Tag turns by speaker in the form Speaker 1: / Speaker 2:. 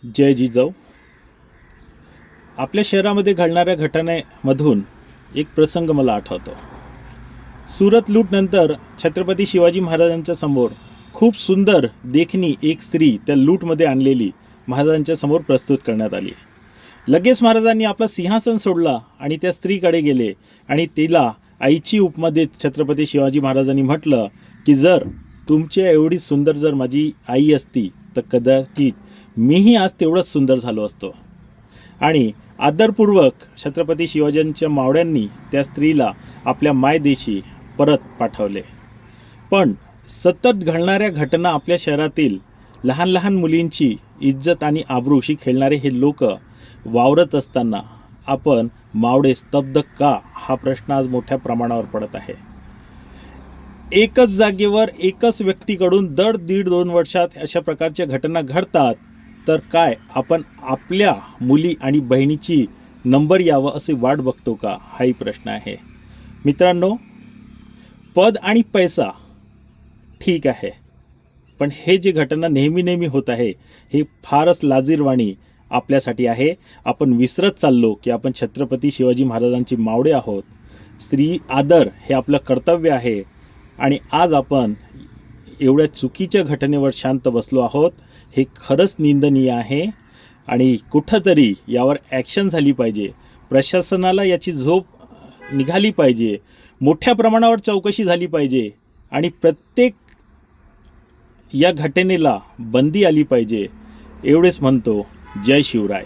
Speaker 1: जय जिजाऊ. आपल्या शहरामध्ये घडणाऱ्या घटनेमधून एक प्रसंग मला आठवतो. सुरत लूटनंतर छत्रपती शिवाजी महाराजांच्या समोर खूप सुंदर देखणी एक स्त्री त्या लूटमध्ये आणलेली महाराजांच्या समोर प्रस्तुत करण्यात आली. लगेच महाराजांनी आपला सिंहासन सोडला आणि त्या स्त्रीकडे गेले आणि तिला आईची उपमा देत छत्रपती शिवाजी महाराजांनी म्हटलं की जर तुमच्या एवढी सुंदर जर माझी आई असती तर कदाचित मीही आज तेवढंच सुंदर झालो असतो. आणि आदरपूर्वक छत्रपती शिवाजींच्या मावळ्यांनी त्या स्त्रीला आपल्या मायदेशी परत पाठवले. पण सतत घडणाऱ्या घटना आपल्या शहरातील लहान लहान मुलींची इज्जत आणि आबरूशी खेळणारे हे लोक वावरत असताना आपण मावळे स्तब्ध का, हा प्रश्न आज मोठ्या प्रमाणावर पडत आहे. एकच जागेवर एकच व्यक्तीकडून दर 1.5-2 वर्षात अशा प्रकारच्या घटना घडतात, तर काय आपण आपल्या मुली आणि बहिणीची नंबर यावं असे वाट बघतो का, हाही प्रश्न आहे. मित्रांनो, पद आणि पैसा ठीक आहे, पण हे जे घटना नेहमी होत आहे हे फारच लाजिरवाणी आपल्यासाठी आहे. आपण विसरत चाललो की आपण छत्रपती शिवाजी महाराजांची मावळे आहोत. स्त्री आदर हे आपलं कर्तव्य आहे आणि आज आपण एवढ्या चुकीच्या घटनेवर शांत बसलो आहोत. हे खरंच निंदनीय आहे आणि कुठंतरी यावर ॲक्शन झाली पाहिजे. प्रशासनाला याची झोप निघाली पाहिजे. मोठ्या प्रमाणावर चौकशी झाली पाहिजे आणि प्रत्येक या घटनेला बंदी आली पाहिजे. एवढेच म्हणतो. जय शिवराय.